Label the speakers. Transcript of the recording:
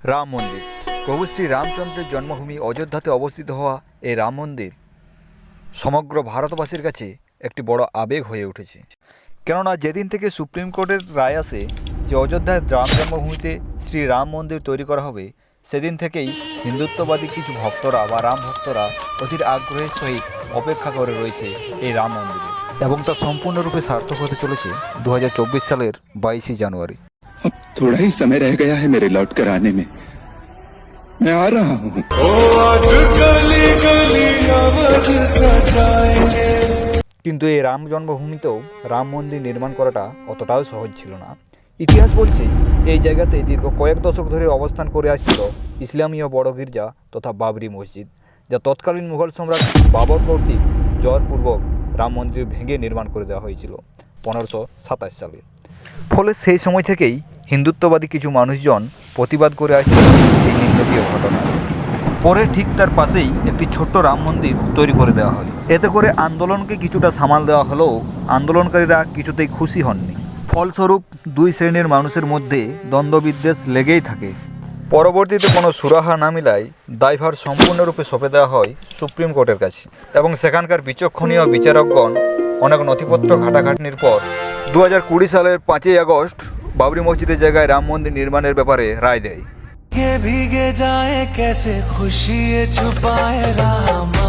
Speaker 1: রাম মন্দির। প্রভু শ্রী রামচন্দ্রের জন্মভূমি অযোধ্যাতে অবস্থিত হওয়া এই রাম মন্দির সমগ্র ভারতবাসীর কাছে একটি বড় আবেগ হয়ে উঠেছে। কেননা যেদিন থেকে সুপ্রিম কোর্টের রায় আসে যে অযোধ্যার রাম জন্মভূমিতে শ্রী রাম মন্দির তৈরি করা হবে, সেদিন থেকেই হিন্দুত্ববাদী কিছু ভক্তরা বা রাম ভক্তরা অধীর আগ্রহের সহিত অপেক্ষা করে রয়েছে এই রাম মন্দিরে, এবং তা সম্পূর্ণরূপে সার্থক হতে চলেছে 2024 সালের 22 জানুয়ারি।
Speaker 2: अब थोड़ा ही समय रह गया है मेरे लौट कर आने में। मैं आ रहा हूँ।
Speaker 1: কিন্তু এই রাম জন্মভূমিতেও রাম মন্দির নির্মাণ করাটা অতটাও সহজ ছিল না। ইতিহাস বলছে এই জায়গাতে দীর্ঘ কয়েক দশক ধরে অবস্থান করে আসছিল ইসলামীয় বড় গির্জা তথা বাবরি মসজিদ, যা তৎকালীন মুঘল সম্রাট বাবর কর্তৃক জোরপূর্বক রাম মন্দির ভেঙে নির্মাণ করে দেওয়া হয়েছিল 1527 সালে। ফলে সেই সময় থেকেই হিন্দুত্ববাদী কিছু মানুষজন প্রতিবাদ করে আসছিল এই নিন্দনীয় ঘটনা। পরে ঠিক তার পাশেই একটি ছোট্ট রাম মন্দির তৈরি করে দেওয়া হয়। এতে করে আন্দোলনকে কিছুটা সামাল দেওয়া হলেও আন্দোলনকারীরা কিছুতেই খুশি হননি। ফলস্বরূপ দুই শ্রেণীর মানুষের মধ্যে দ্বন্দ্ববিদ্বেষ লেগেই থাকে। পরবর্তীতে কোনো সুরাহা না মিলায় দায়ভার সম্পূর্ণরূপে সঁপে দেওয়া হয় সুপ্রিম কোর্টের কাছে, এবং সেখানকার বিচক্ষণীয় বিচারকগণ অনেক নথিপত্র ঘাটাঘাটনির পর 2020 সালের 5 আগস্ট বাবরি মসজিদের জায়গায় রাম মন্দির নির্মাণের ব্যাপারে রায় দেয়।
Speaker 3: भीगे जाए कैसे खुशी छुपाए राम।